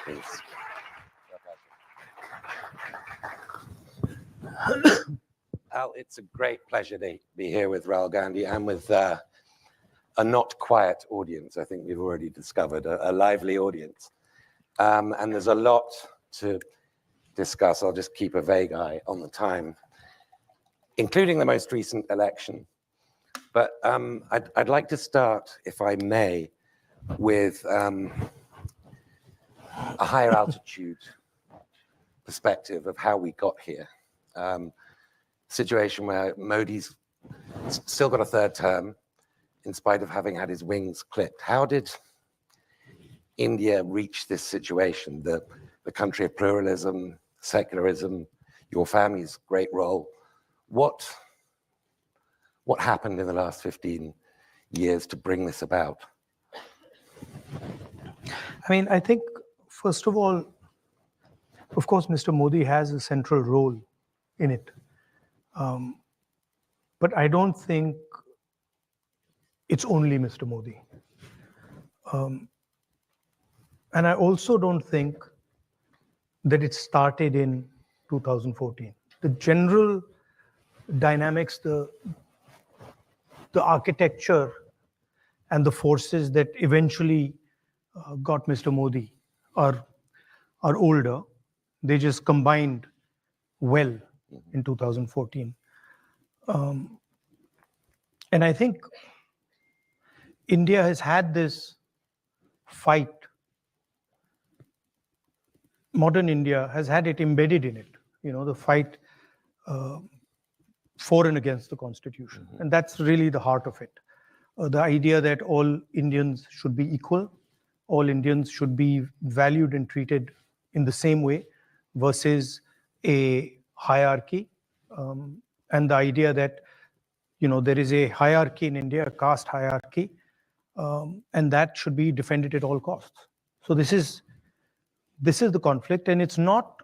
please. Al, it's a great pleasure to be here with Rahul Gandhi and with a not quiet audience. I think we've already discovered a lively audience. And there's a lot to discuss. I'll just keep a vague eye on the time, including the most recent election. But I'd like to start, if I may, with a higher altitude perspective of how we got here. Situation where Modi's still got a third term in spite of having had his wings clipped. How did India reach this situation? The country of pluralism, secularism, your family's great role. What happened in the last 15 years to bring this about? I mean, I think, first of all, of course, Mr. Modi has a central role in it. But I don't think it's only Mr. Modi. And I also don't think that it started in 2014. The general dynamics, the architecture and the forces that eventually got Mr. Modi are older. They just combined well in 2014. And I think India has had this fight. Modern India has had it embedded in it, the fight for and against the constitution. And that's really the heart of it. The idea that all Indians should be equal, all Indians should be valued and treated in the same way versus a hierarchy. And the idea that, there is a hierarchy in India, a caste hierarchy, and that should be defended at all costs. So this is the conflict, and it's not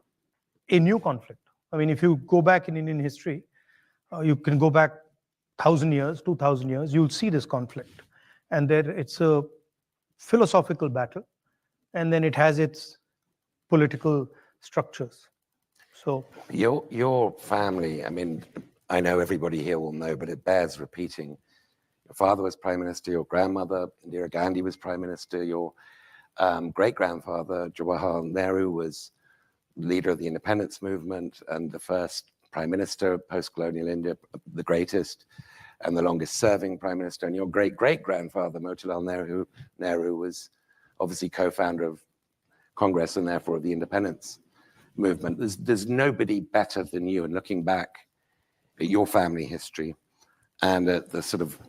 a new conflict. I mean, if you go back in Indian history, you can go back 1,000 years, 2,000 years, you'll see this conflict. And there it's a philosophical battle, and then it has its political structures. So your family, I mean, I know everybody here will know, but it bears repeating. Your father was prime minister, your grandmother, Indira Gandhi, was prime minister, your great-grandfather, Jawaharlal Nehru, was leader of the independence movement and the first prime minister of post-colonial India, the greatest and the longest-serving prime minister. And your great-great-grandfather, Motilal Nehru, was obviously co-founder of Congress and therefore of the independence movement. There's nobody better than you. And looking back at your family history and at the sort of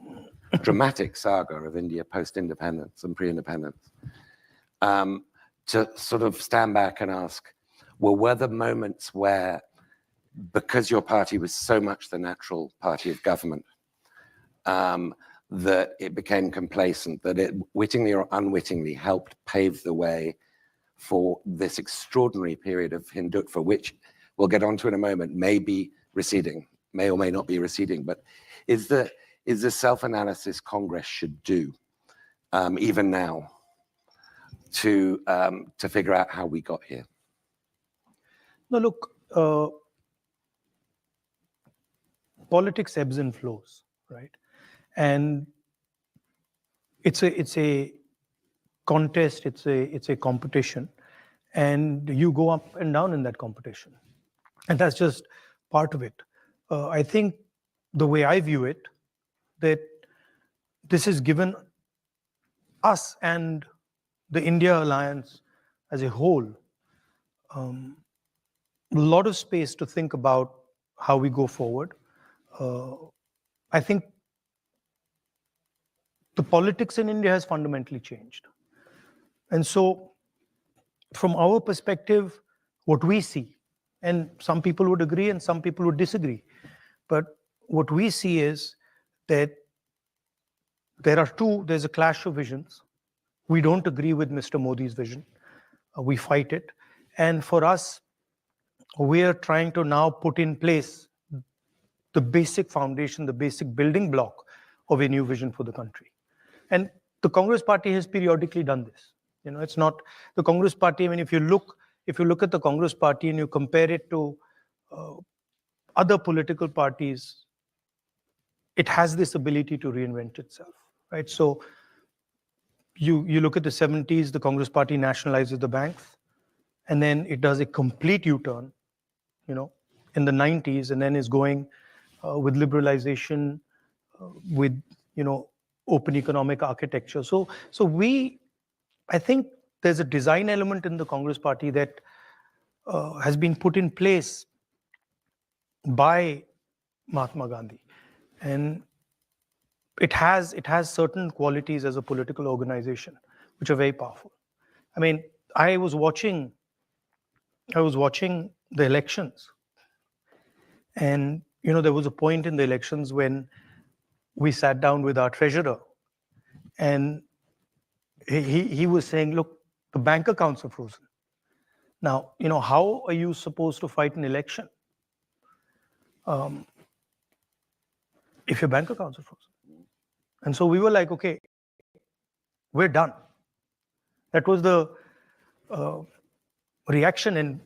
dramatic saga of India post-independence and pre-independence, to sort of stand back and ask, well, were there moments where, because your party was so much the natural party of government, that it became complacent, that it wittingly or unwittingly helped pave the way for this extraordinary period of Hindutva, which we'll get onto in a moment, may be receding, may or may not be receding, but is the self-analysis Congress should do, even now, to figure out how we got here? No, look, politics ebbs and flows, right? And it's a contest, it's a competition, and you go up and down in that competition, and that's just part of it. I think the way I view it, that this has given us and the India Alliance as a whole a lot of space to think about how we go forward. I think the politics in India has fundamentally changed. And so from our perspective, what we see, and some people would agree and some people would disagree, but what we see is that there's a clash of visions. We don't agree with Mr. Modi's vision. We fight it. And for us, we are trying to now put in place the basic foundation, the basic building block of a new vision for the country. And the Congress party has periodically done this. It's not the Congress Party. I mean, if you look at the Congress Party and you compare it to other political parties, it has this ability to reinvent itself, right? So you look at the 70s, the Congress Party nationalizes the banks, and then it does a complete U-turn, in the 90s, and then is going with liberalization, with open economic architecture. So I think there's a design element in the Congress Party that has been put in place by Mahatma Gandhi, and it has certain qualities as a political organization which are very powerful. I mean, I was watching the elections, and there was a point in the elections when we sat down with our treasurer, and he was saying, look, the bank accounts are frozen. Now, how are you supposed to fight an election if your bank accounts are frozen? And so we were like, okay, we're done. That was the reaction, and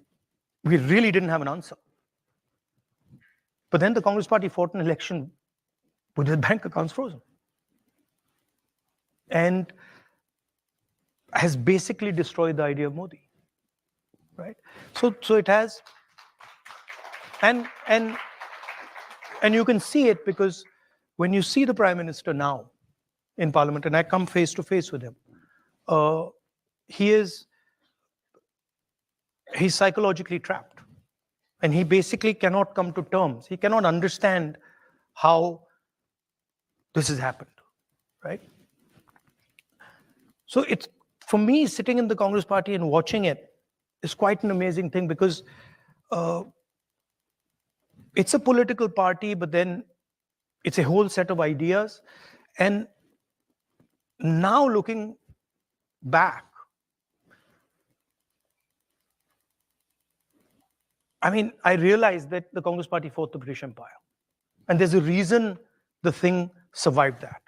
we really didn't have an answer. But then the Congress Party fought an election with their bank accounts frozen, and has basically destroyed the idea of Modi, right? So it has, and you can see it because when you see the Prime Minister now in Parliament, and I come face to face with him, he's psychologically trapped, and he basically cannot come to terms. He cannot understand how this has happened, right? So it's, for me, sitting in the Congress Party and watching it is quite an amazing thing, because it's a political party, but then it's a whole set of ideas. And now looking back, I mean, I realized that the Congress Party fought the British Empire. And there's a reason the thing survived that.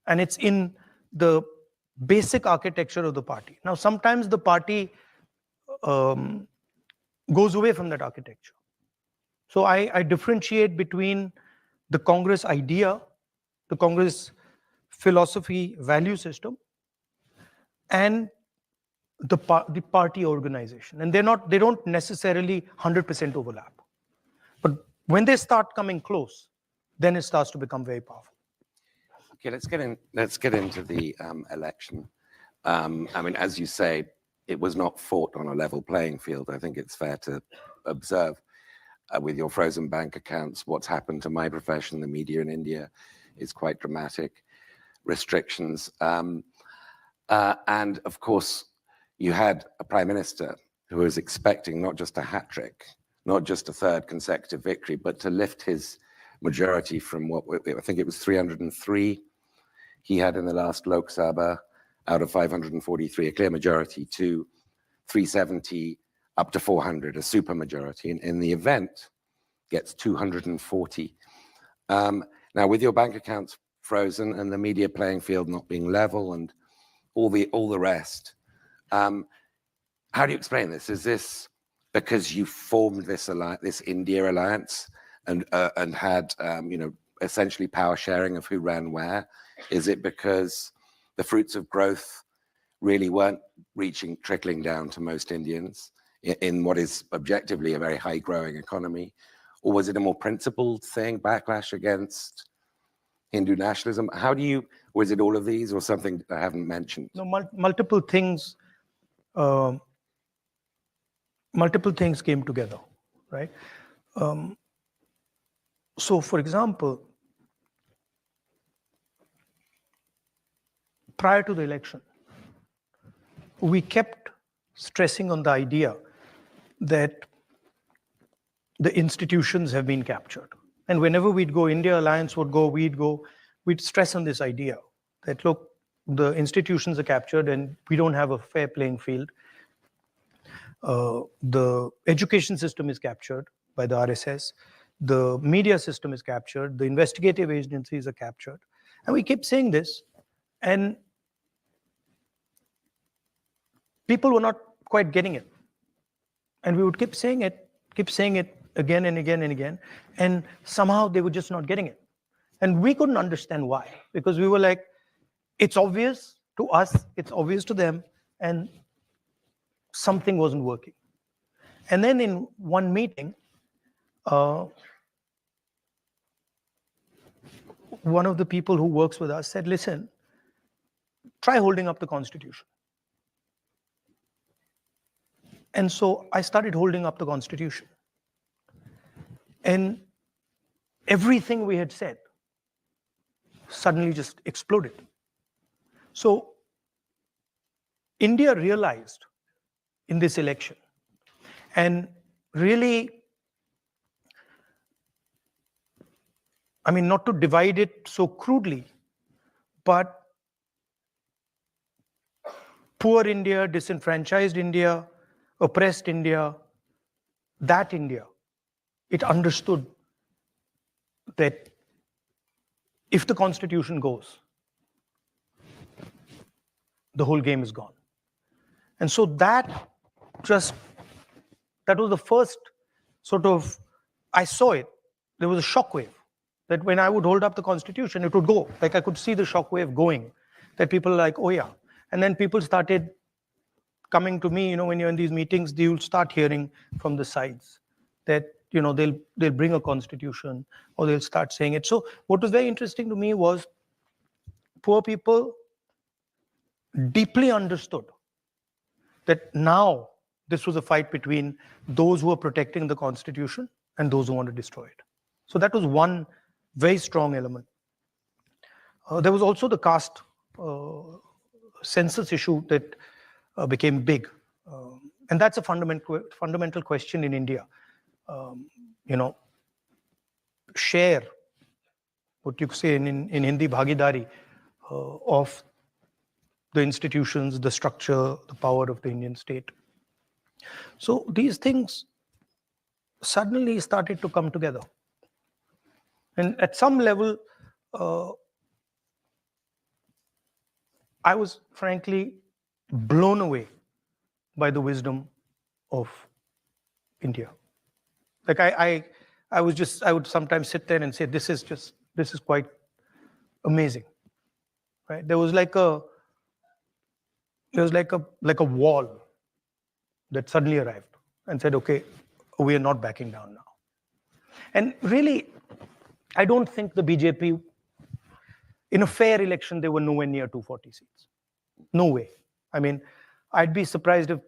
And it's in the basic architecture of the party. Now, sometimes the party goes away from that architecture. So I differentiate between the Congress idea, the Congress philosophy, value system, and the party organization. And they don't necessarily 100% overlap. But when they start coming close, then it starts to become very powerful. Okay, let's get into the election. I mean, as you say, it was not fought on a level playing field. I think it's fair to observe with your frozen bank accounts, what's happened to my profession, the media in India, is quite dramatic. Restrictions. And of course, you had a prime minister who was expecting not just a hat trick, not just a third consecutive victory, but to lift his majority from what I think it was 303 he had in the last Lok Sabha out of 543, a clear majority, to 370 up to 400, a super majority. And in the event, gets 240. Now, with your bank accounts frozen and the media playing field not being level and all the rest, how do you explain this? Is this because you formed this India alliance and had essentially power sharing of who ran where? Is it because the fruits of growth really weren't trickling down to most Indians in what is objectively a very high growing economy? Or was it a more principled thing, backlash against Hindu nationalism? Was it all of these or something I haven't mentioned? No, multiple things came together, right? So, for example, prior to the election, we kept stressing on the idea that the institutions have been captured. And whenever we'd go, India Alliance would go, we'd stress on this idea that, look, the institutions are captured and we don't have a fair playing field. The education system is captured by the RSS. The media system is captured. The investigative agencies are captured. And we keep saying this. And people were not quite getting it. And we would keep saying it again and again and again. And somehow they were just not getting it. And we couldn't understand why, because we were like, it's obvious to us, it's obvious to them, and something wasn't working. And then in one meeting, one of the people who works with us said, listen, try holding up the Constitution. And so I started holding up the Constitution. And everything we had said suddenly just exploded. So India realized in this election, and really, I mean, not to divide it so crudely, but poor India, disenfranchised India, oppressed India, that India, it understood that if the Constitution goes, the whole game is gone. And so that was the first sort of, I saw it, there was a shockwave that when I would hold up the Constitution, it would go. Like I could see the shockwave going, that people are like, oh yeah. And then people started coming to me, when you're in these meetings, you'll start hearing from the sides that, they'll bring a constitution or they'll start saying it. So what was very interesting to me was poor people deeply understood that now this was a fight between those who are protecting the Constitution and those who want to destroy it. So that was one very strong element. There was also the caste census issue that became big. And that's a fundamental question in India. Share, what you say in Hindi, bhagidari of the institutions, the structure, the power of the Indian state. So these things suddenly started to come together. And at some level, I was frankly blown away by the wisdom of India. Like I would sometimes sit there and say, this is quite amazing, right? There was like a wall that suddenly arrived and said, okay, we are not backing down now. And really, I don't think the BJP, in a fair election, they were nowhere near 240 seats. No way. I mean, I'd be surprised if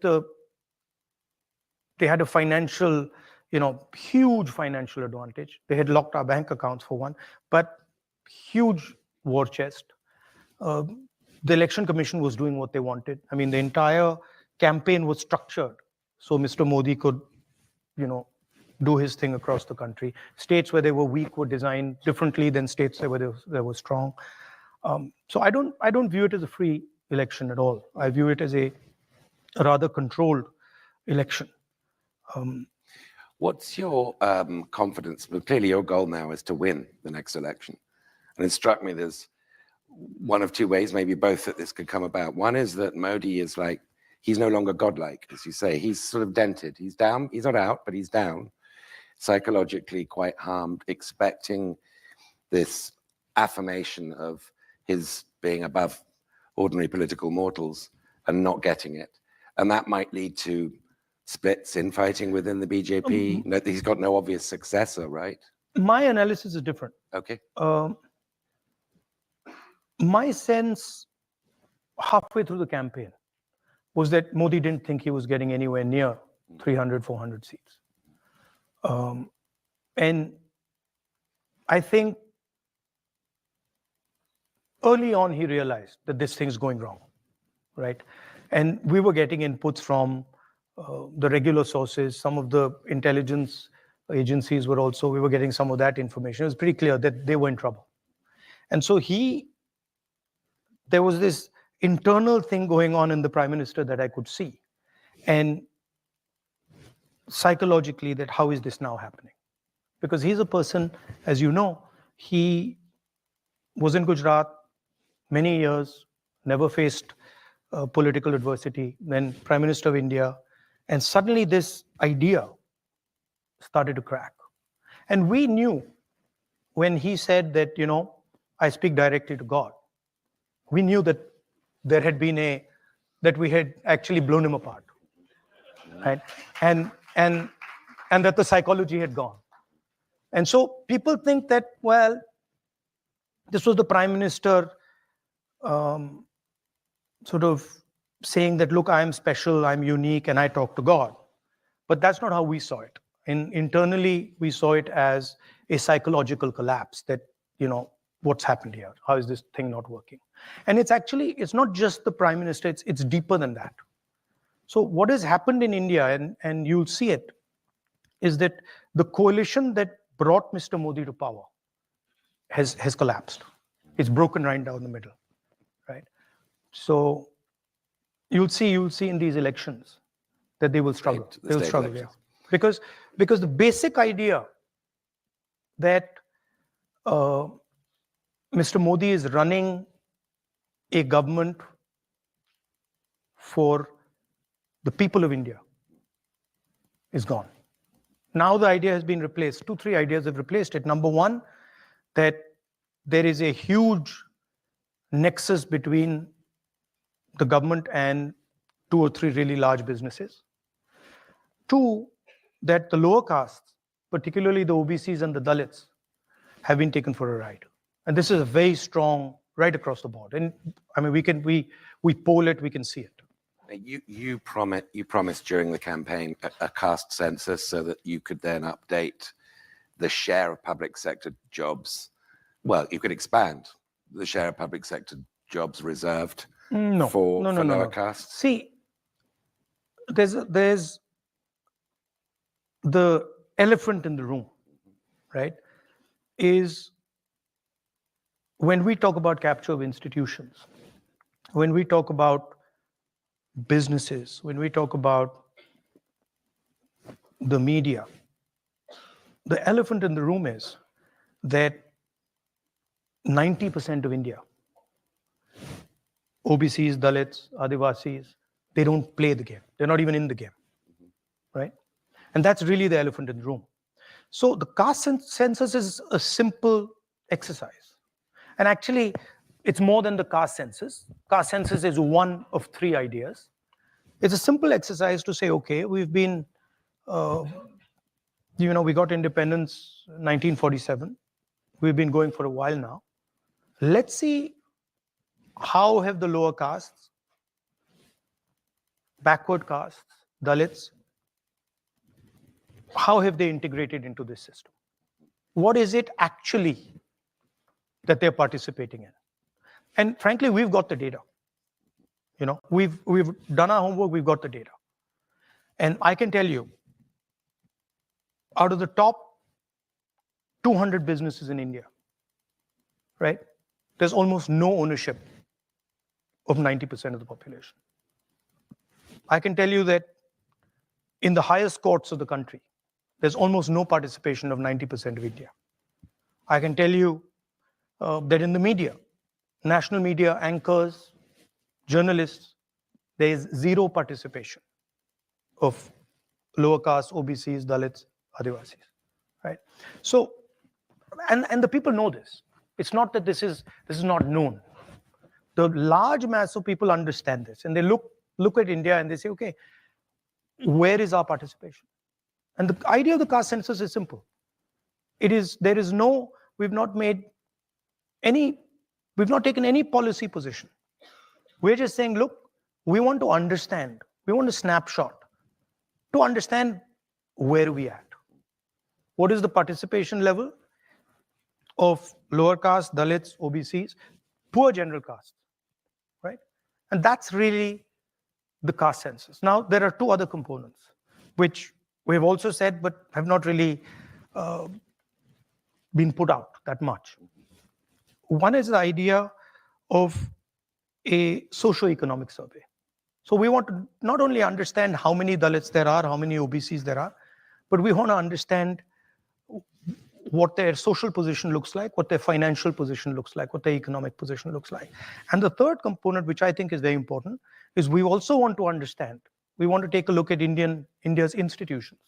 they had a financial, huge financial advantage. They had locked our bank accounts for one, but huge war chest. The election commission was doing what they wanted. I mean, the entire campaign was structured so Mr. Modi could, do his thing across the country. States where they were weak were designed differently than states where they were strong. So I don't view it as a free election at all. I view it as a rather controlled election. What's your confidence? Well, clearly your goal now is to win the next election. And it struck me there's one of two ways, maybe both, that this could come about. One is that Modi is like, he's no longer godlike, as you say. He's sort of dented. He's down. He's not out, but he's down. Psychologically quite harmed, expecting this affirmation of his being above ordinary political mortals and not getting it. And that might lead to splits, infighting within the BJP. No, he's got no obvious successor, right? My analysis is different. Okay. My sense halfway through the campaign was that Modi didn't think he was getting anywhere near 300, 400 seats. And I think early on he realized that this thing's going wrong, right? And we were getting inputs from the regular sources. Some of the intelligence agencies we were getting some of that information. It was pretty clear that they were in trouble. And so there was this internal thing going on in the prime minister that I could see. And psychologically, that how is this now happening? Because he's a person, as you know, he was in Gujarat many years, never faced political adversity, then Prime Minister of India, and suddenly this idea started to crack. And we knew when he said that, I speak directly to God, we knew that there had been that we had actually blown him apart, right? And that the psychology had gone. And so people think that, well, this was the Prime Minister sort of saying that, look, I'm special, I'm unique, and I talk to God. But that's not how we saw it. Internally, we saw it as a psychological collapse that, what's happened here? How is this thing not working? And it's not just the Prime Minister, it's deeper than that. So what has happened in India, and you'll see it, is that the coalition that brought Mr. Modi to power has collapsed. It's broken right down the middle, right? So you'll see in these elections that they will struggle. They will struggle, yeah. Because the basic idea that Mr. Modi is running a government for the people of India is gone. Now the idea has been replaced. 2-3 ideas have replaced it. Number one, that there is a huge nexus between the government and 2 or 3 really large businesses. 2, that the lower castes, particularly the OBCs and the Dalits, have been taken for a ride. And this is a very strong, right across the board. And I mean, we poll it, we can see it. You promised during the campaign a caste census so that you could then update the share of public sector jobs. Well, you could expand the share of public sector jobs reserved for lower castes. See, there's the elephant in the room, right? Is when we talk about capture of institutions, when we talk about businesses, when we talk about the media, the elephant in the room is that 90% of India, OBCs, Dalits, Adivasis, they don't play the game. They're not even in the game, right? And that's really the elephant in the room. So the caste census is a simple exercise. And actually, it's more than the caste census. Caste census is one of 3 ideas. It's a simple exercise to say, okay, we've been, we got independence 1947. We've been going for a while now. Let's see how have the lower castes, backward castes, Dalits, how have they integrated into this system? What is it actually that they're participating in? And frankly, we've got the data. We've done our homework, we've got the data. And I can tell you, out of the top 200 businesses in India, right, there's almost no ownership of 90% of the population. I can tell you that in the highest courts of the country, there's almost no participation of 90% of India. I can tell you that in the media, national media, anchors, journalists, there is zero participation of lower caste, OBCs, Dalits, Adivasis, right? So, and the people know this. It's not that this is not known. The large mass of people understand this, and they look at India and they say, okay, where is our participation? And the idea of the caste census is simple. We've not taken any policy position. We're just saying, look, we want to understand, we want a snapshot to understand where we at. What is the participation level of lower caste, Dalits, OBCs, poor general castes, right? And that's really the caste census. Now, there are 2 other components, which we've also said, but have not really been put out that much. One is the idea of a socio-economic survey. So we want to not only understand how many Dalits there are, how many OBCs there are, but we want to understand what their social position looks like, what their financial position looks like, what their economic position looks like. And the third component, which I think is very important, is we also want to understand, we want to take a look at India's institutions.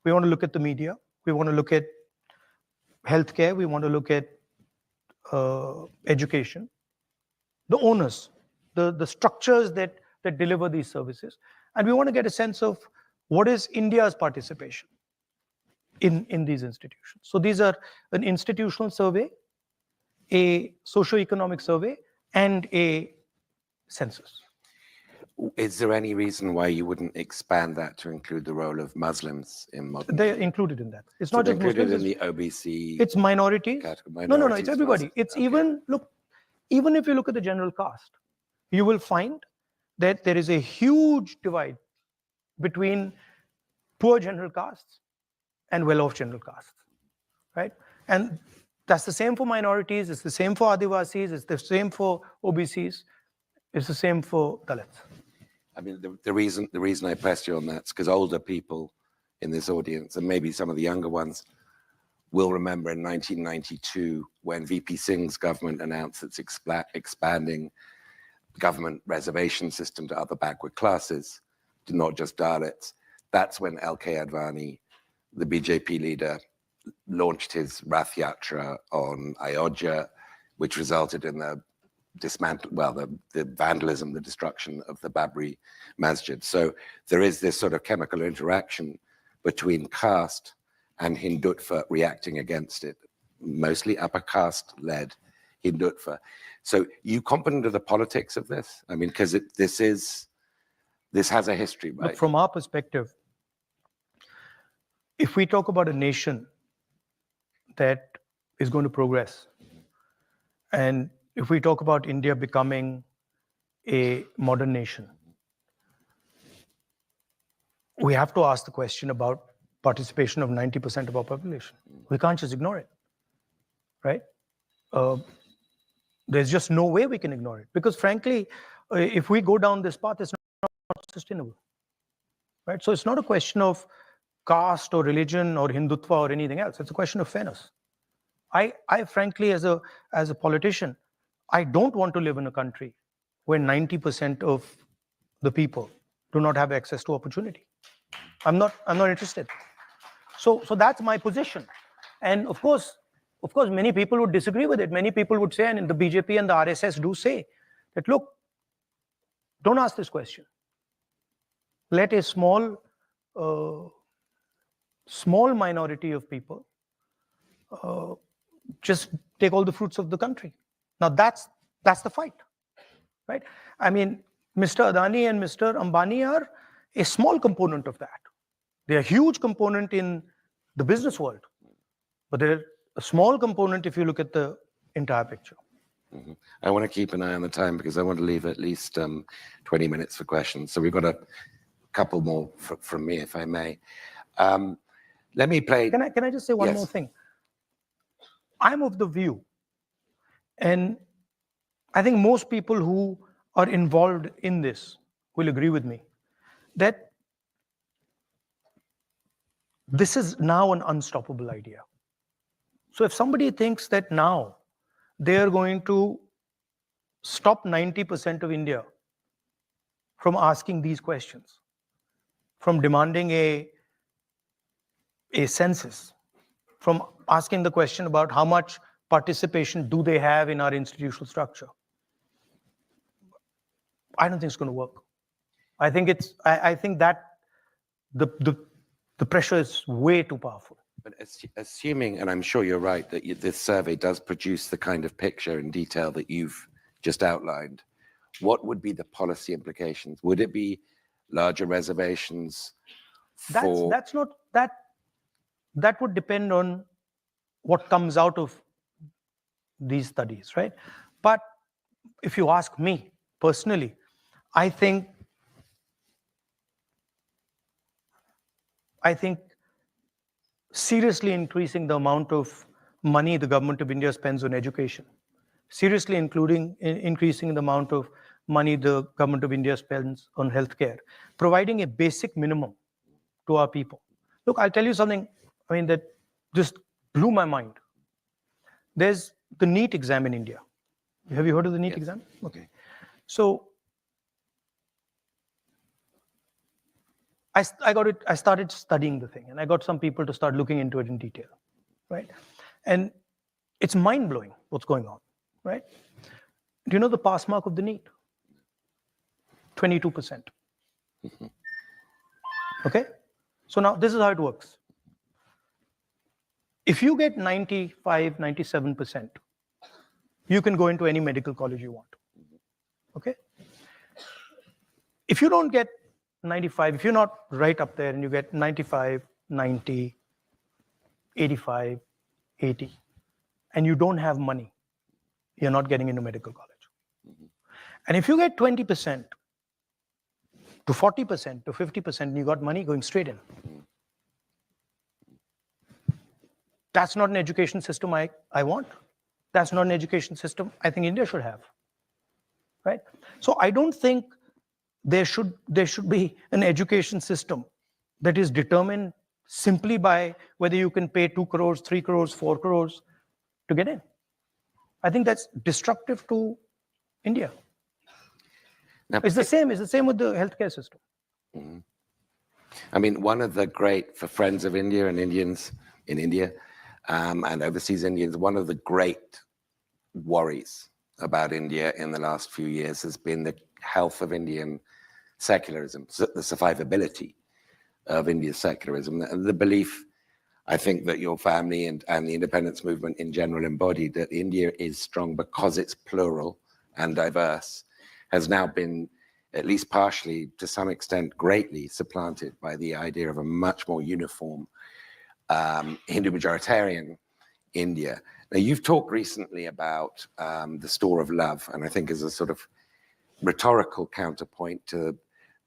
We want to look at the media. We want to look at healthcare. We want to look at education, the owners, the structures that deliver these services. And we want to get a sense of what is India's participation in these institutions. So these are an institutional survey, a socio-economic survey, and a census. Is there any reason why you wouldn't expand that to include the role of Muslims in modern They're India? included in that. It's So not they're just included Muslims. in the OBC. It's minorities. No, it's everybody. Muslims. It's Okay. even if you look at the general caste, you will find that there is a huge divide between poor general castes and well-off general castes, right? And that's the same for minorities. It's the same for Adivasis. It's the same for OBCs. It's the same for Dalits. I mean, the reason I pressed you on that is because older people in this audience, and maybe some of the younger ones, will remember in 1992 when VP Singh's government announced its expanding government reservation system to other backward classes, to not just Dalits. That's when L.K. Advani, the BJP leader, launched his Rath Yatra on Ayodhya, which resulted in the vandalism, the destruction of the Babri Masjid. So there is this sort of chemical interaction between caste and Hindutva reacting against it, mostly upper caste-led Hindutva. So you confident of the politics of this? I mean, because this has a history, right? But from our perspective, if we talk about a nation that is going to progress, and if we talk about India becoming a modern nation, we have to ask the question about participation of 90% of our population. We can't just ignore it, right? There's just no way we can ignore it. Because frankly, if we go down this path, it's not sustainable, right? So it's not a question of caste or religion or Hindutva or anything else. It's a question of fairness. I frankly, as a politician, I don't want to live in a country where 90% of the people do not have access to opportunity. I'm not interested. So that's my position. And of course, many people would disagree with it. Many people would say, and the BJP and the RSS do say that, look, don't ask this question. Let a small minority of people just take all the fruits of the country. Now that's the fight, right? I mean, Mr. Adani and Mr. Ambani are a small component of that. They're a huge component in the business world, but they're a small component if you look at the entire picture. Mm-hmm. I want to keep an eye on the time because I want to leave at least 20 minutes for questions. So we've got a couple more from me, if I may. Let me play. Can I just say one more thing? I'm of the view, and I think most people who are involved in this will agree with me, that this is now an unstoppable idea. So if somebody thinks that now they are going to stop 90% of India from asking these questions, from demanding a census, from asking the question about how much participation do they have in our institutional structure, I don't think it's going to work. I think that the pressure is way too powerful. But assuming, and I'm sure you're right, that this survey does produce the kind of picture and detail that you've just outlined, what would be the policy implications? Would it be larger reservations for... That would depend on what comes out of these studies, right? But if you ask me personally, I think seriously increasing the amount of money the government of India spends on education, seriously increasing the amount of money the government of India spends on healthcare, providing a basic minimum to our people. Look, I'll tell you something, I mean, that just blew my mind. There's the NEET exam in India. Have you heard of the NEET Yes. exam? Okay. So I started studying the thing, and I got some people to start looking into it in detail, right? And it's mind-blowing what's going on, right? Do you know the pass mark of the NEET? 22%. Okay? So now this is how it works. If you get 95, 97%, you can go into any medical college you want. Okay? If you don't get 95, if you're not right up there and you get 95, 90, 85, 80, and you don't have money, you're not getting into medical college. And if you get 20% to 40% to 50% and you got money, going straight in. That's not an education system I want. That's not an education system I think India should have. Right? So I don't think there should be an education system that is determined simply by whether you can pay 2 crores, 3 crores, 4 crores to get in. I think that's destructive to India. Now, It's the same with the healthcare system. I mean, one of the great, for friends of India and Indians in India and overseas Indians, one of the great worries about India in the last few years has been the health of Indian secularism, the survivability of India's secularism, and the belief, I think, that your family and the independence movement in general embodied, that India is strong because it's plural and diverse, has now been, at least partially, to some extent, greatly supplanted by the idea of a much more uniform Hindu majoritarian India. Now, you've talked recently about the store of love, and I think as a sort of rhetorical counterpoint to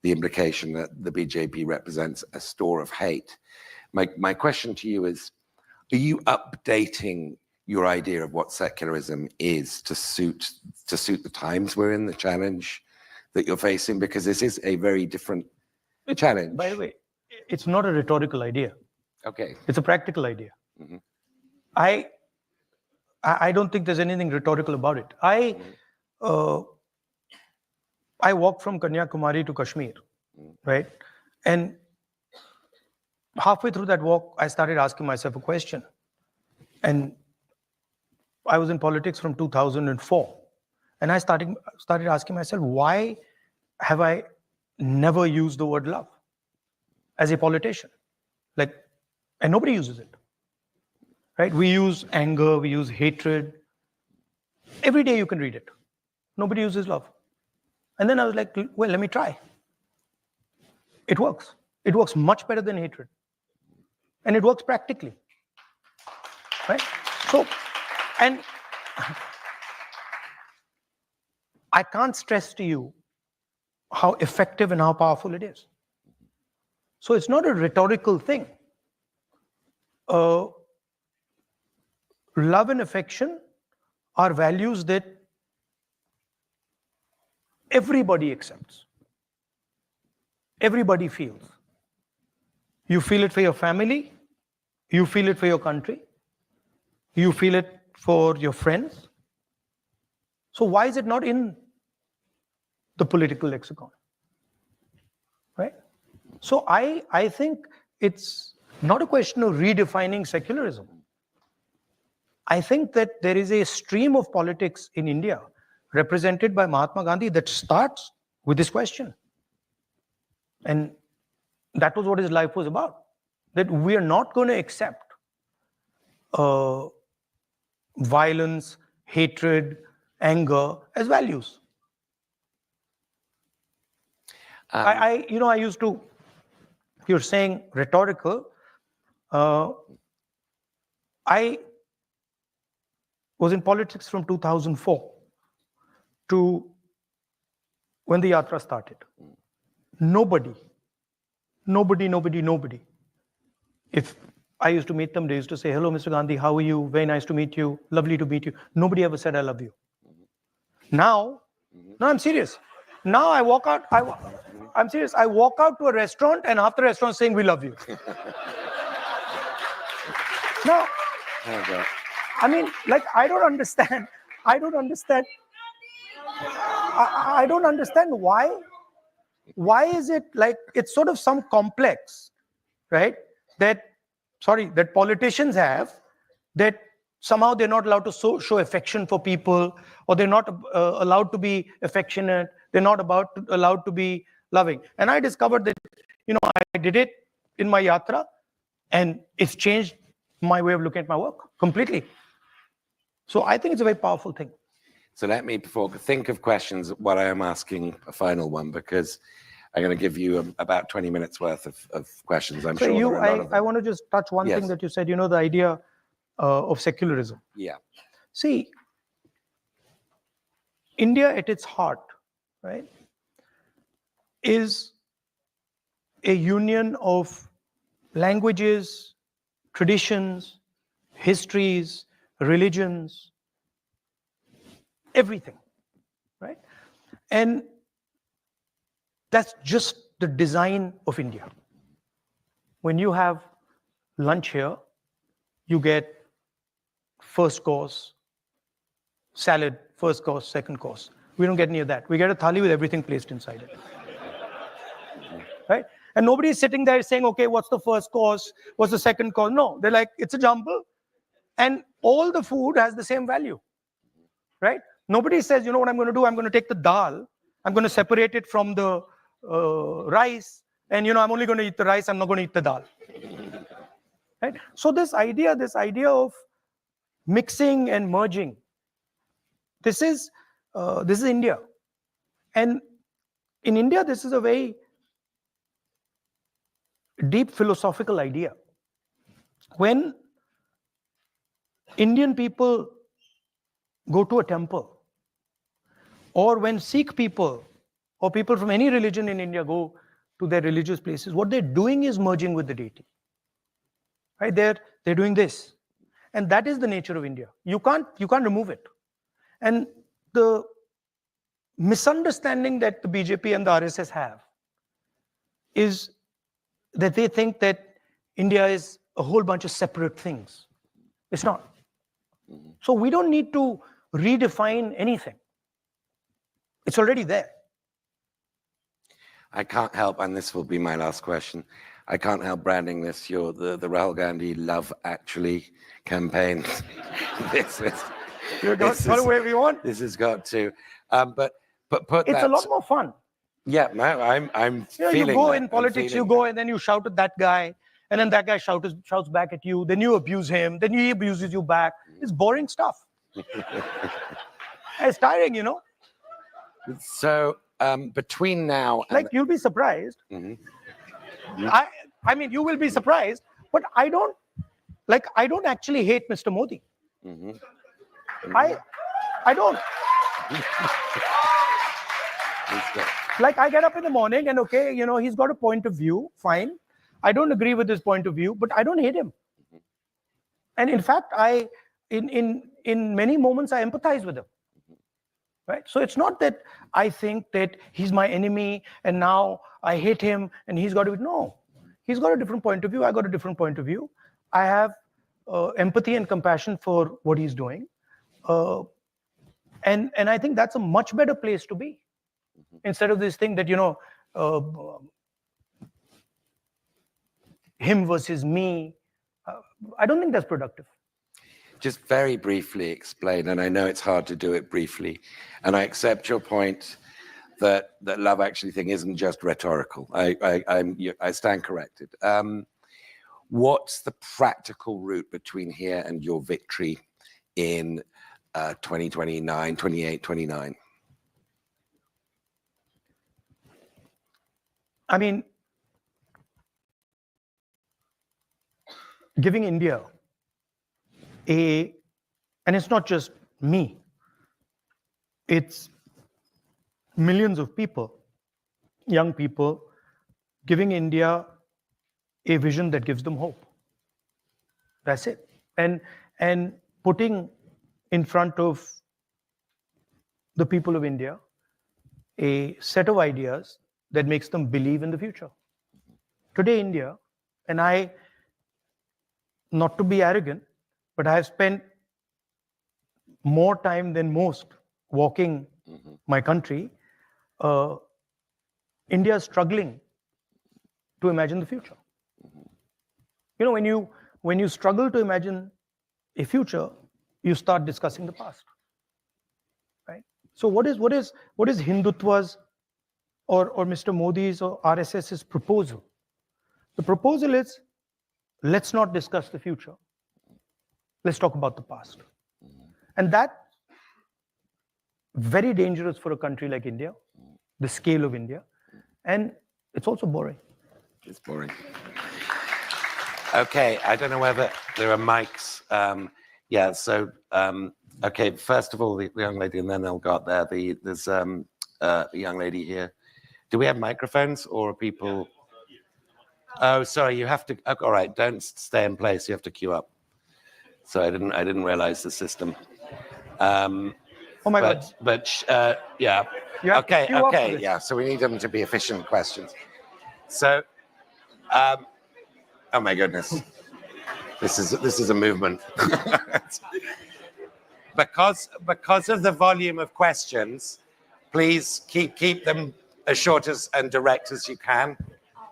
the implication that the BJP represents a store of hate. My question to you is, are you updating your idea of what secularism is to suit the times we're in, the challenge that you're facing? Because this is a very different challenge. By the way, it's not a rhetorical idea. Okay. It's a practical idea. I don't think there's anything rhetorical about it. I walked from Kanyakumari to Kashmir, right? And halfway through that walk, I started asking myself a question. And I was in politics from 2004. And I started asking myself, why have I never used the word love as a politician? And nobody uses it, right? We use anger, we use hatred. Every day you can read it. Nobody uses love. And then I was like, well, let me try. It works. It works much better than hatred. And it works practically, right? So, and I can't stress to you how effective and how powerful it is. So it's not a rhetorical thing. Love and affection are values that everybody accepts. Everybody feels. You feel it for your family. You feel it for your country. You feel it for your friends. So why is it not in the political lexicon? Right? So I think it's not a question of redefining secularism. I think that there is a stream of politics in India represented by Mahatma Gandhi that starts with this question. And that was what his life was about. That we are not going to accept violence, hatred, anger as values. I used to, if you're saying rhetorical, I was in politics from 2004 to when the Yatra started. Nobody. If I used to meet them, they used to say, hello, Mr. Gandhi, how are you? Very nice to meet you. Lovely to meet you. Nobody ever said, I love you. Now, no, I'm serious. Now I walk out, I'm serious. I walk out to a restaurant and after the restaurant saying, we love you. Now, Oh, God. I mean, like, I don't understand. I don't understand. I don't understand why. Why is it like it's sort of some complex, right? That, sorry, that politicians have, that somehow they're not allowed to show affection for people, or they're not allowed to be affectionate. They're not allowed to be loving. And I discovered that, I did it in my yatra, and it's changed my way of looking at my work completely. So I think it's a very powerful thing. So let me think of questions while I am asking a final one, because I'm going to give you about 20 minutes worth of questions. I'm So sure there are a lot of them. I want to just touch one Yes. thing that you said, the idea of secularism. Yeah. See, India at its heart, right, is a union of languages, traditions, histories, religions, everything, right? And that's just the design of India. When you have lunch here, you get first course, salad, first course, second course. We don't get any of that. We get a thali with everything placed inside it. Right? And nobody is sitting there saying, okay, what's the first course? What's the second course? No, they're like, it's a jumble. And all the food has the same value. Right? Nobody says, you know what I'm going to do? I'm going to take the dal, I'm going to separate it from the rice, and I'm only going to eat the rice, I'm not going to eat the dal. Right? So this idea of mixing and merging, this is India. And in India, this is a very deep philosophical idea. When Indian people go to a temple, or when Sikh people or people from any religion in India go to their religious places, what they're doing is merging with the deity. Right? They're doing this. And that is the nature of India. You can't remove it. And the misunderstanding that the BJP and the RSS have is that they think that India is a whole bunch of separate things. It's not. So we don't need to redefine anything. It's already there. I can't help, and this will be my last question, I can't help branding this the Rahul Gandhi Love Actually campaign. this Whatever you want. This has got to, but put it's a lot more fun. Yeah, no, I'm feeling you go that. in politics, you go and then you shout at that guy, and then that guy shouts back at you, then you abuse him, then he abuses you back. It's boring stuff. It's tiring, So between now and you'll be surprised. I mean, you will be surprised, but I don't actually hate Mr. Modi. I don't. I get up in the morning and okay, he's got a point of view, fine. I don't agree with his point of view, but I don't hate him. And in fact, in many moments I empathize with him. Right? So it's not that I think that he's my enemy and now I hate him and he's got to, no. He's got a different point of view, I got a different point of view. I have empathy and compassion for what he's doing. And I think that's a much better place to be. Instead of this thing that, him versus me, I don't think that's productive. Just very briefly explain, and I know it's hard to do it briefly, and I accept your point that love actually thing isn't just rhetorical. I stand corrected. What's the practical route between here and your victory in 2029, 28, 29? I mean, giving India and it's not just me, it's millions of people, young people, giving India a vision that gives them hope. That's it. And putting in front of the people of India a set of ideas that makes them believe in the future. Today, India, and not to be arrogant, but I have spent more time than most walking my country. India is struggling to imagine the future. You know, when you struggle to imagine a future, you start discussing the past, right? So what is Hindutva's or Mr. Modi's or RSS's proposal? The proposal is, let's not discuss the future. Let's talk about the past. And that's very dangerous for a country like India, the scale of India. And it's also boring. It's boring. Okay, I don't know whether there are mics. Yeah, so, okay, first of all, the young lady, and then I'll go up there. There's a young lady here. Do we have microphones or are people? Oh, sorry, you have to, all right, don't stay in place, you have to queue up. So I didn't realize the system. Oh my God. But yeah, okay, yeah, so we need them to be efficient questions. So, oh my goodness, this is a movement. because of the volume of questions, please keep them as short and direct as you can.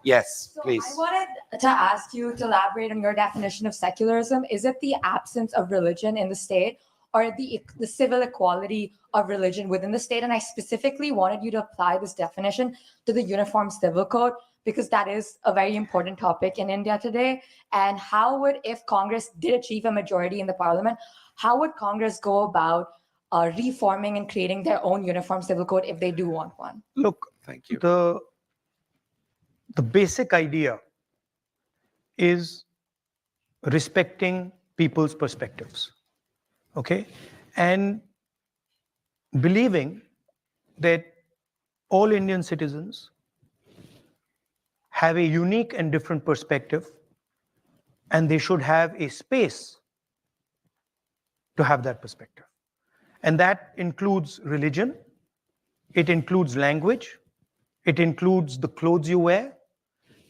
Yes, please. I wanted to ask you to elaborate on your definition of secularism. Is it the absence of religion in the state, or the civil equality of religion within the state? And I specifically wanted you to apply this definition to the Uniform Civil Code, because that is a very important topic in India today. And how would, if Congress did achieve a majority in the parliament, how would Congress go about reforming and creating their own Uniform Civil Code if they do want one? Look, thank you. The basic idea is respecting people's perspectives, okay? And believing that all Indian citizens have a unique and different perspective, and they should have a space to have that perspective. And that includes religion, it includes language, it includes the clothes you wear,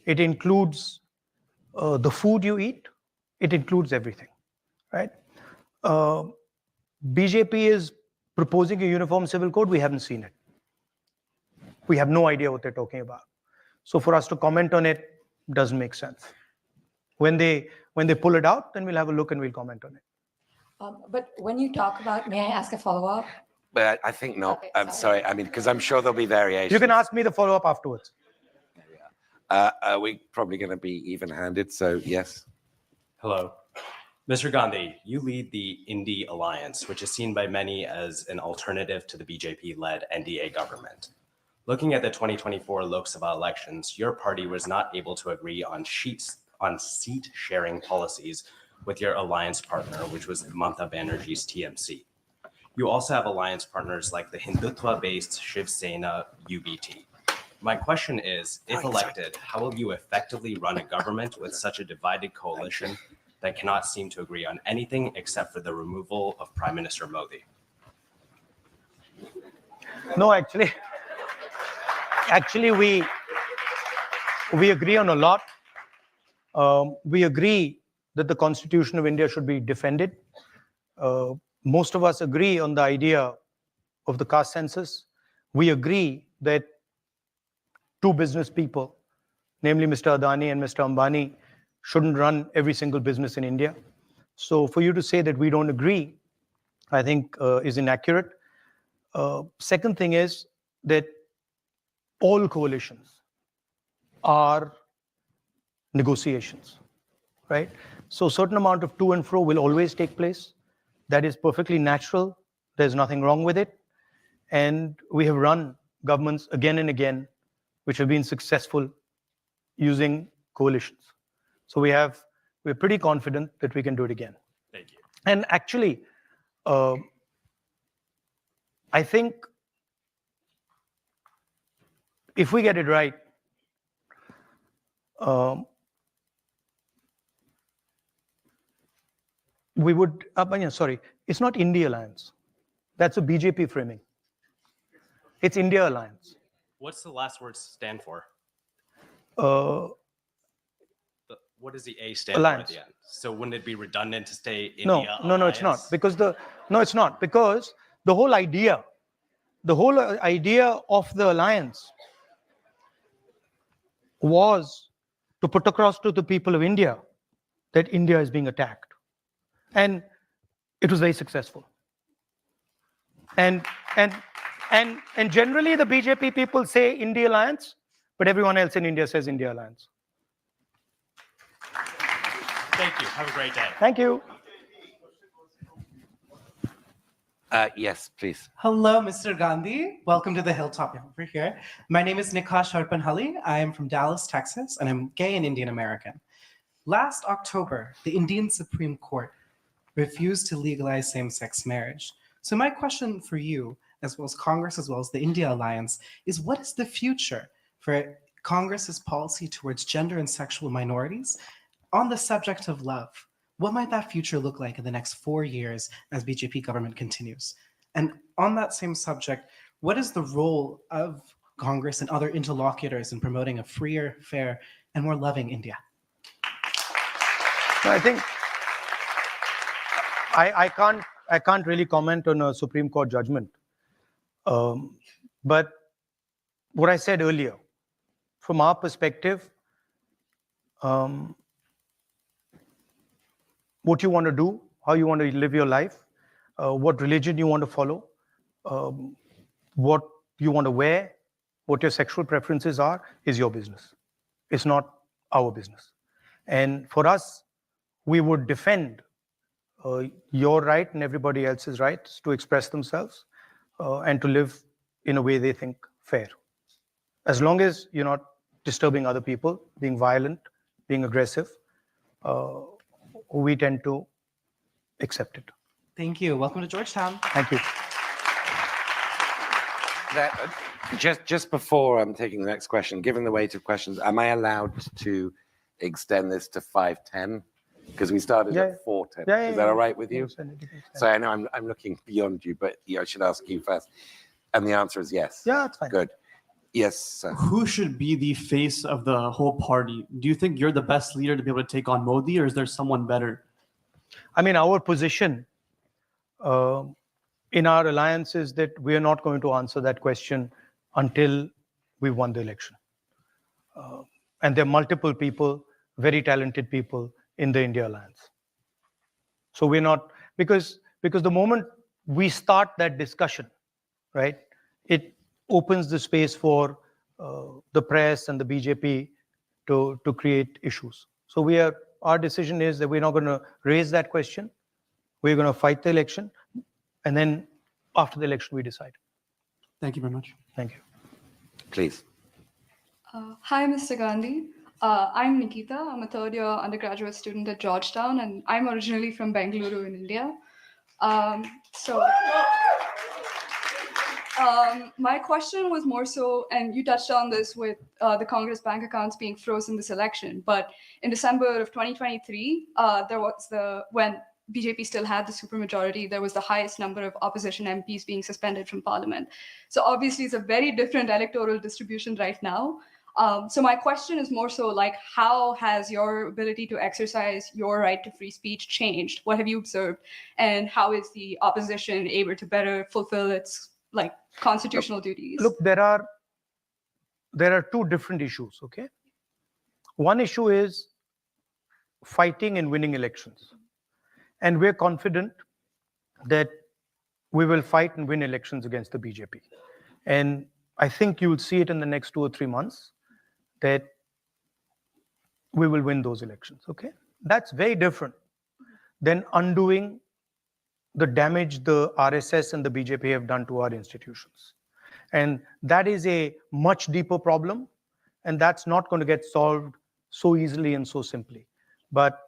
it includes the food you eat, it includes everything, right? BJP is proposing a uniform civil code. We haven't seen it. We have no idea what they're talking about. So for us to comment on it doesn't make sense. When they pull it out, then we'll have a look and we'll comment on it. But when you talk about, may I ask a follow-up? But I think not. Okay, I'm sorry. I mean, because I'm sure there'll be variations. You can ask me the follow-up afterwards. Are we probably going to be even-handed? So yes. Hello. Mr. Gandhi, you lead the Indie Alliance, which is seen by many as an alternative to the BJP-led NDA government. Looking at the 2024 Lok Sabha elections, your party was not able to agree on seat-sharing policies with your alliance partner, which was Mamata Banerjee's TMC. You also have alliance partners like the Hindutva-based Shiv Sena UBT. My question is, if elected, how will you effectively run a government with such a divided coalition that cannot seem to agree on anything except for the removal of Prime Minister Modi? No, actually we agree on a lot. We agree that the Constitution of India should be defended. Most of us agree on the idea of the caste census. We agree that two business people, namely Mr. Adani and Mr. Ambani, shouldn't run every single business in India. So for you to say that we don't agree, I think is inaccurate. Second thing is that all coalitions are negotiations, right? So a certain amount of to and fro will always take place. That is perfectly natural. There's nothing wrong with it. And we have run governments again and again, which have been successful using coalitions. So we're pretty confident that we can do it again. Thank you. And actually, I think if we get it right, we would, sorry, it's not India Alliance. That's a BJP framing. It's India Alliance. What's the last word stand for? What does the A stand Alliance. for at the end? So wouldn't it be redundant to say India No, it's not. alliance? Because it's not. Because the whole idea of the alliance was to put across to the people of India that India is being attacked. And it was very successful. And generally the BJP people say India alliance, but everyone else in India says India alliance. Thank you. Have a great day. Thank you. Yes, please. Hello, Mr. Gandhi. Welcome to the Hilltop over here. My name is Nikash Harpanhalli. I am from Dallas, Texas, and I'm gay and Indian American. Last October, the Indian Supreme Court refused to legalize same-sex marriage. So my question for you, as well as Congress, as well as the India Alliance, is what is the future for Congress's policy towards gender and sexual minorities on the subject of love? What might that future look like in the next 4 years as BJP government continues? And on that same subject, what is the role of Congress and other interlocutors in promoting a freer, fair, and more loving India? I think I can't really comment on a Supreme Court judgment. But what I said earlier, from our perspective, what you want to do, how you want to live your life, what religion you want to follow, what you want to wear, what your sexual preferences are, is your business. It's not our business. And for us, we would defend your right and everybody else's rights to express themselves and to live in a way they think fair. As long as you're not disturbing other people, being violent, being aggressive, we tend to accept it. Thank you. Welcome to Georgetown. Thank you. Just before I'm taking the next question, given the weight of questions, am I allowed to extend this to 5:10? Because we started at 4:10. Is that all right with you? So I know I'm looking beyond you, but I should ask you first. And the answer is yes. Yeah, that's fine. Good. Yes, sir. Who should be the face of the whole party? Do you think you're the best leader to be able to take on Modi, or is there someone better? I mean, our position in our alliance is that we are not going to answer that question until we won the election. And there are multiple people, very talented people in the India Alliance. So we're not, because the moment we start that discussion, right, it opens the space for the press and the BJP to create issues. So our decision is that we're not going to raise that question. We're going to fight the election, and then after the election, we decide. Thank you very much. Thank you. Please. Hi, Mr. Gandhi. I'm Nikita. I'm a third-year undergraduate student at Georgetown, and I'm originally from Bengaluru in India. My question was more so, and you touched on this with the Congress bank accounts being frozen this election, but in December of 2023, when BJP still had the supermajority, there was the highest number of opposition MPs being suspended from parliament. So obviously it's a very different electoral distribution right now. So my question is more so like, how has your ability to exercise your right to free speech changed? What have you observed? And how is the opposition able to better fulfill its constitutional duties? Look, there are two different issues, okay? One issue is fighting and winning elections. And we're confident that we will fight and win elections against the BJP. And I think you'll see it in the next 2 or 3 months that we will win those elections, okay? That's very different than undoing the damage the RSS and the BJP have done to our institutions. And that is a much deeper problem, and that's not going to get solved so easily and so simply. But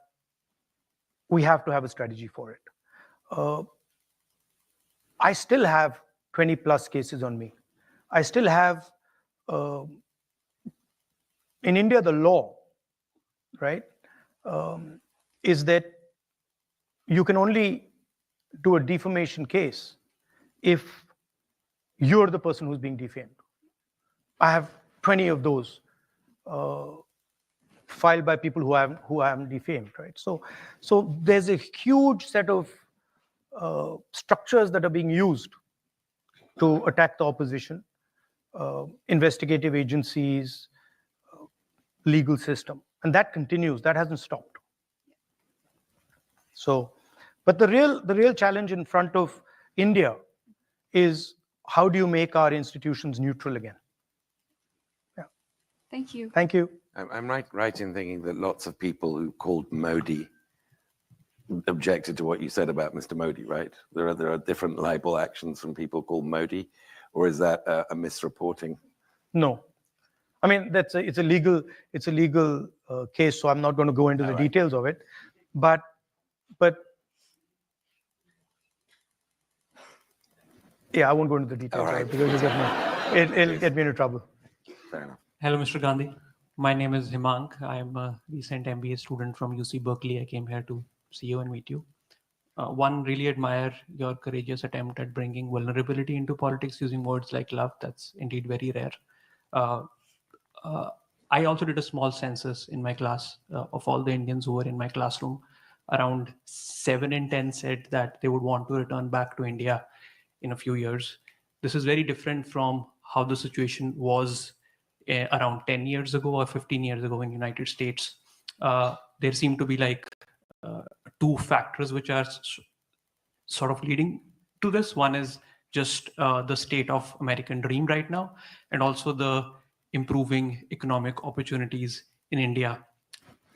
we have to have a strategy for it. I still have 20 plus cases on me. I still have, in India, the law, right, is that you can only do a defamation case if you're the person who's being defamed. I have 20 of those filed by people who haven't defamed, right? So there's a huge set of structures that are being used to attack the opposition, investigative agencies, legal system, and that continues. That hasn't stopped. So, but the real challenge in front of India is how do you make our institutions neutral again? Yeah. Thank you. Thank you. I'm right in thinking that lots of people who called Modi objected to what you said about Mr. Modi, right? There are different libel actions from people called Modi, or is that a misreporting? No, I mean it's a legal case, so I'm not going to go into the details of it, but yeah, I won't go into the details of it because it'll get me into trouble. Fair enough. Hello, Mr. Gandhi. My name is Himank. I am a recent MBA student from UC Berkeley. I came here to see you and meet you. One, really admire your courageous attempt at bringing vulnerability into politics using words like love. That's indeed very rare. I also did a small census in my class of all the Indians who were in my classroom. Around 7 in 10 said that they would want to return back to India in a few years. This is very different from how the situation was around 10 years ago or 15 years ago in the United States. There seem to be like two factors which are sort of leading to this. One is just the state of American dream right now, and also the improving economic opportunities in India.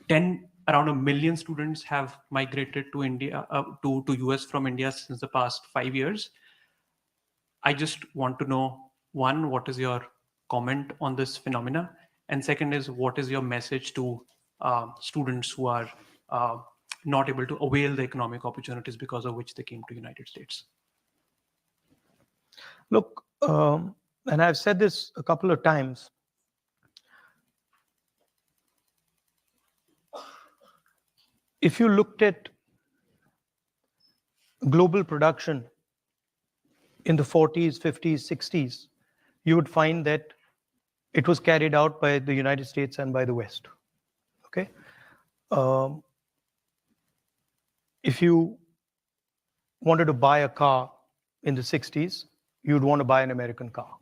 Around 1 million students have migrated to India, to US from India since the past 5 years. I just want to know, one, what is your comment on this phenomena? And second is, what is your message to students who are not able to avail the economic opportunities because of which they came to United States? Look, and I've said this a couple of times, if you looked at global production in the 40s, 50s, 60s, you would find that it was carried out by the United States and by the West. Okay? If you wanted to buy a car in the 60s, you'd want to buy an American car.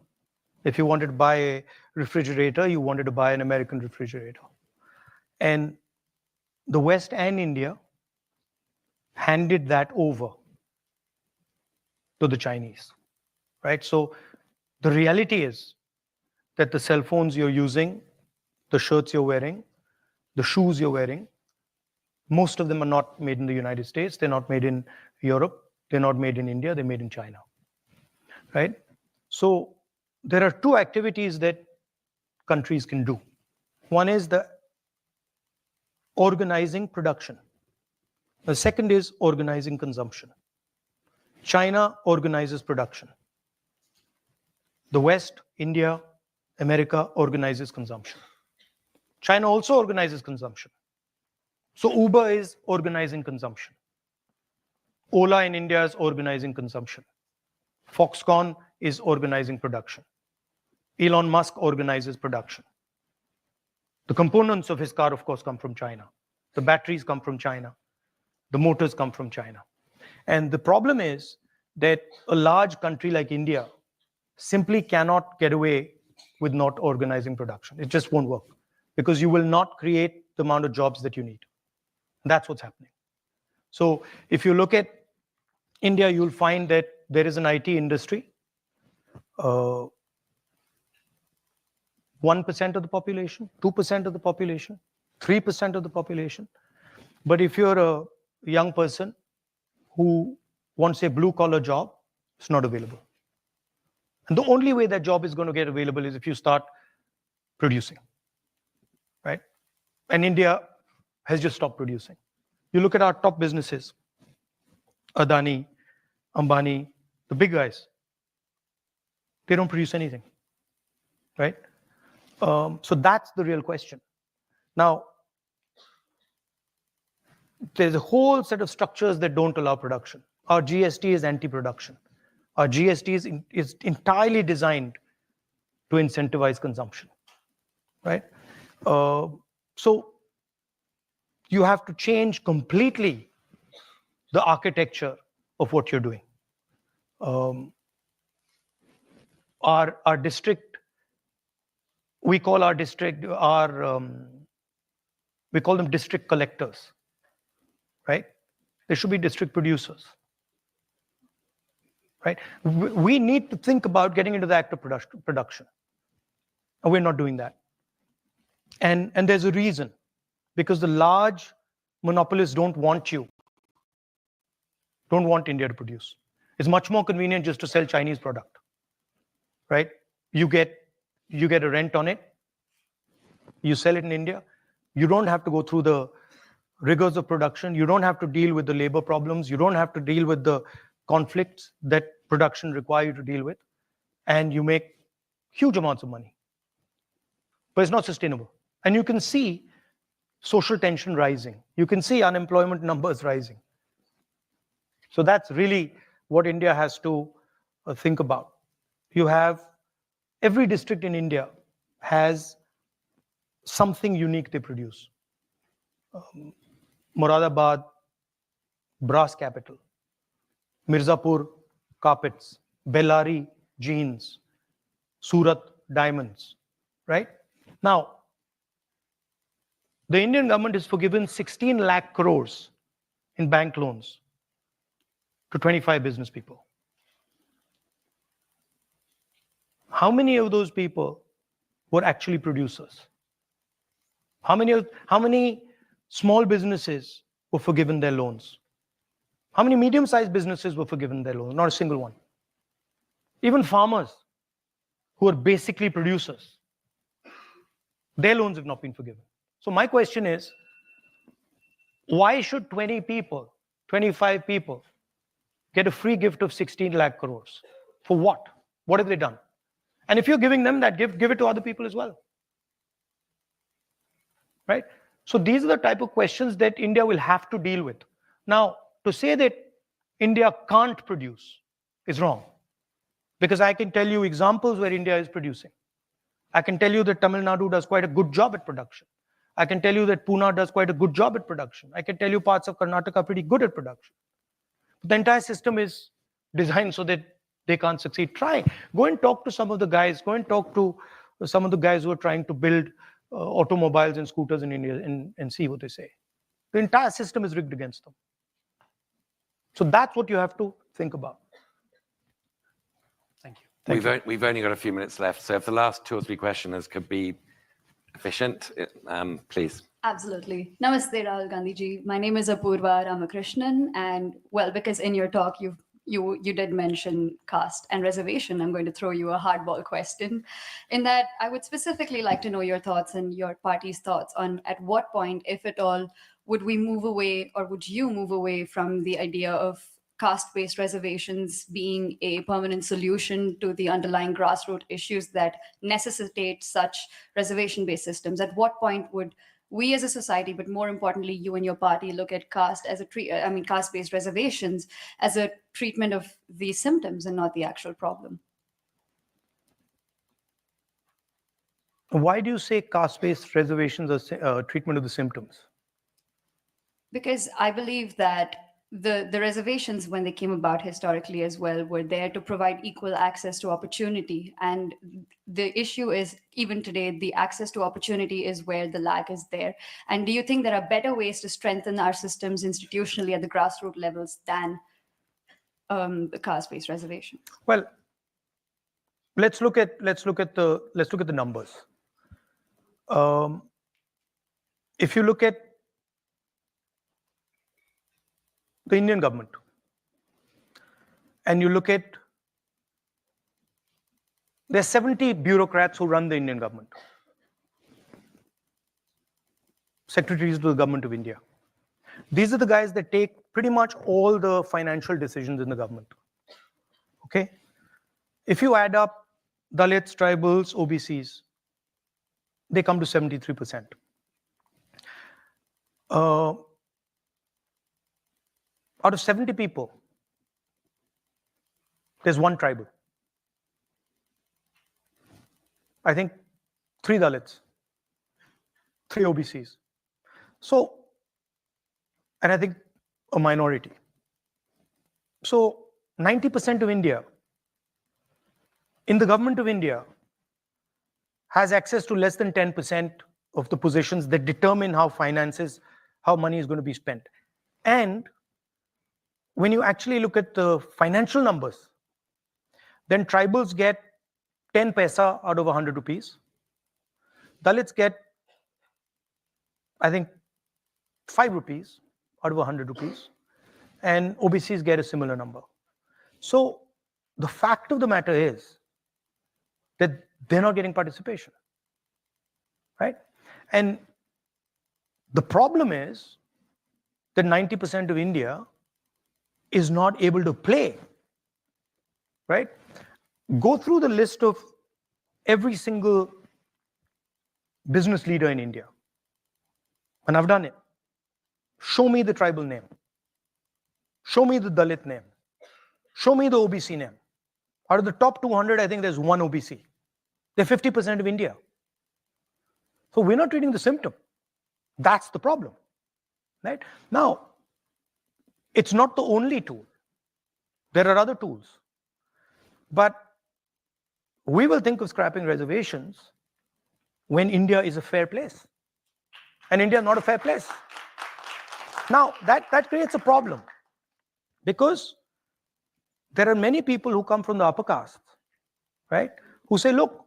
If you wanted to buy a refrigerator, you wanted to buy an American refrigerator. And the West and India handed that over to the Chinese, right? So the reality is that the cell phones you're using, the shirts you're wearing, the shoes you're wearing, most of them are not made in the United States. They're not made in Europe. They're not made in India. They're made in China, right? So there are two activities that countries can do. One is the organizing production. The second is organizing consumption. China organizes production. The West, India, America organizes consumption. China also organizes consumption. So Uber is organizing consumption. Ola in India is organizing consumption. Foxconn is organizing production. Elon Musk organizes production. The components of his car, of course, come from China. The batteries come from China. The motors come from China. And the problem is that a large country like India simply cannot get away with not organizing production. It just won't work because you will not create the amount of jobs that you need. That's what's happening. So if you look at India, you'll find that there is an IT industry. 1% of the population, 2% of the population, 3% of the population. But if you're a young person who wants a blue-collar job, it's not available. And the only way that job is going to get available is if you start producing, right? And India has just stopped producing. You look at our top businesses, Adani, Ambani, the big guys, they don't produce anything, right? So that's the real question. Now, there's a whole set of structures that don't allow production. Our GST is anti-production. Our GST is entirely designed to incentivize consumption, right? So you have to change completely the architecture of what you're doing. Our district, we call our district, we call them district collectors, right? They should be district producers, right? We need to think about getting into the act of production, and we're not doing that. And there's a reason, because the large monopolists don't want India to produce. It's much more convenient just to sell Chinese product, right? You get a rent on it, you sell it in India, you don't have to go through the rigors of production, you don't have to deal with the labor problems, you don't have to deal with the conflicts that production require you to deal with, and you make huge amounts of money. But it's not sustainable. And you can see social tension rising. You can see unemployment numbers rising. So that's really what India has to think about. You have, every district in India has something unique they produce. Moradabad, brass capital. Mirzapur, carpets. Bellari, jeans. Surat, diamonds, right? Now, the Indian government has forgiven 16 lakh crores in bank loans to 25 business people. How many of those people were actually producers? How many small businesses were forgiven their loans? How many medium-sized businesses were forgiven their loans? Not a single one. Even farmers, who are basically producers, their loans have not been forgiven. So my question is, why should 20 people, 25 people get a free gift of 16 lakh crores? For what? What have they done? And if you're giving them that gift, give it to other people as well. Right? So these are the type of questions that India will have to deal with. Now, to say that India can't produce is wrong. Because I can tell you examples where India is producing. I can tell you that Tamil Nadu does quite a good job at production. I can tell you that Pune does quite a good job at production. I can tell you parts of Karnataka are pretty good at production. But the entire system is designed so that they can't succeed. Try. Go and talk to some of the guys. Go and talk to some of the guys who are trying to build automobiles and scooters in India and see what they say. The entire system is rigged against them. So that's what you have to think about. Thank you. We've only got a few minutes left. So if the last 2 or 3 questioners could be efficient, please. Absolutely. Namaste, Rahul Gandhi ji. My name is Apurva Ramakrishnan, and well, because in your talk you did mention caste and reservation, I'm going to throw you a hardball question. In that, I would specifically like to know your thoughts and your party's thoughts on at what point, if at all, would we move away, or would you move away from the idea of caste-based reservations being a permanent solution to the underlying grassroots issues that necessitate such reservation-based systems? At what point would we as a society, but more importantly, you and your party, look at caste as caste-based reservations as a treatment of these symptoms and not the actual problem? Why do you say caste-based reservations are treatment of the symptoms? Because I believe that the reservations, when they came about historically as well, were there to provide equal access to opportunity. And the issue is, even today, the access to opportunity is where the lag is there. And do you think there are better ways to strengthen our systems institutionally at the grassroots levels than the caste-based reservation? Well, let's look at the numbers. If you look at the Indian government, and you look at, there's 70 bureaucrats who run the Indian government, secretaries to the government of India. These are the guys that take pretty much all the financial decisions in the government. Okay? If you add up Dalits, tribals, OBCs, they come to 73%. Out of 70 people, there's 1 tribal. I think 3 Dalits, 3 OBCs. So and I think a minority. So 90% of India, in the government of India, has access to less than 10% of the positions that determine how money is going to be spent. And when you actually look at the financial numbers, then tribals get 10 paisa out of 100 rupees. Dalits get, I think, 5 rupees out of 100 rupees. And OBCs get a similar number. So the fact of the matter is that they're not getting participation, right? And the problem is that 90% of India is not able to play, right? Go through the list of every single business leader in India. And I've done it. Show me the tribal name. Show me the Dalit name. Show me the OBC name. Out of the top 200, I think there's one OBC. They're 50% of India. So we're not treating the symptom. That's the problem, right? Now, it's not the only tool. There are other tools. But we will think of scrapping reservations when India is a fair place. And India is not a fair place. Now, that creates a problem because there are many people who come from the upper castes, right? Who say, look,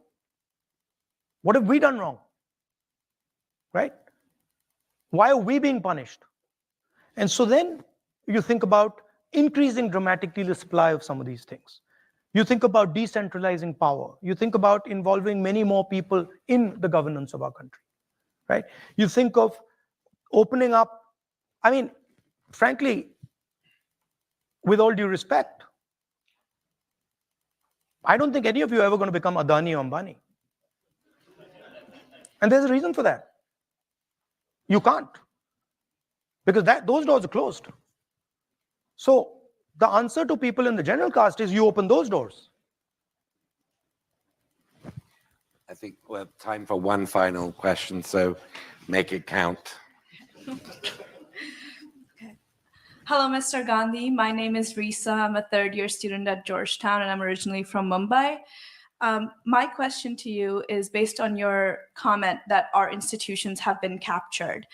what have we done wrong? Right? Why are we being punished? And so then you think about increasing dramatically the supply of some of these things. You think about decentralizing power. You think about involving many more people in the governance of our country, right? You think of opening up, I mean, frankly, with all due respect, I don't think any of you are ever going to become Adani or Ambani. And there's a reason for that. You can't. Because those doors are closed. So the answer to people in the general caste is you open those doors. I think we have time for one final question, so make it count. Hello, Mr. Gandhi. My name is Risa. I'm a third-year student at Georgetown, and I'm originally from Mumbai. My question to you is based on your comment that our institutions have been captured.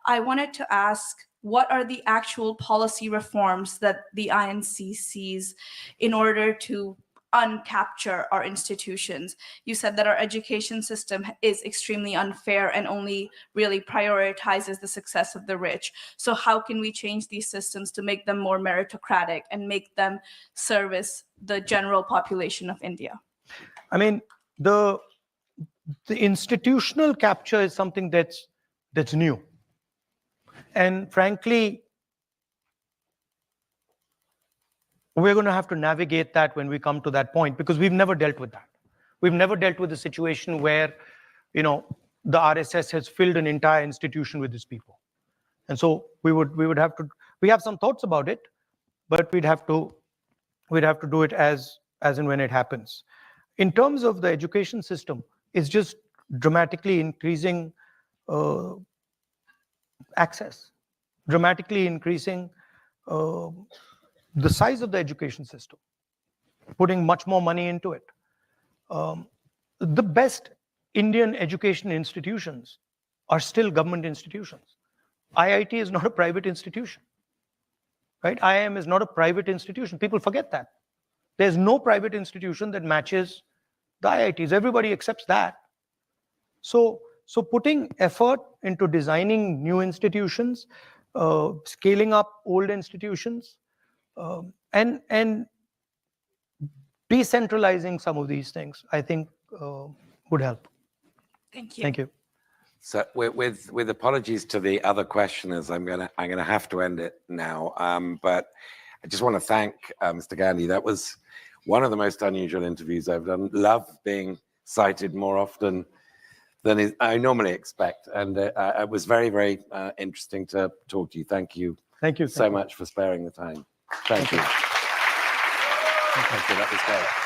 I wanted to ask, what are the actual policy reforms that the INC sees in order to uncapture our institutions? You said that our education system is extremely unfair and only really prioritizes the success of the rich. So how can we change these systems to make them more meritocratic and make them service the general population of India? I mean, the institutional capture is something that's new. And frankly, we're going to have to navigate that when we come to that point, because we've never dealt with that. We've never dealt with a situation where, the RSS has filled an entire institution with its people. And so we have some thoughts about it, but we'd have to do it as and when it happens. In terms of the education system, it's just dramatically increasing access, dramatically increasing the size of the education system, putting much more money into it. The best Indian education institutions are still government institutions. IIT is not a private institution, right? IIM is not a private institution. People forget that. There's no private institution that matches the IITs. Everybody accepts that. So putting effort into designing new institutions, scaling up old institutions, and decentralizing some of these things, I think would help. Thank you. Thank you. So with apologies to the other questioners, I'm gonna have to end it now. But I just want to thank Mr. Gandhi. That was one of the most unusual interviews I've done. Love being cited more often than I normally expect, and it was very, very interesting to talk to you. Thank you. Thank you so much for sparing the time. Thank you. Thank you. That was great.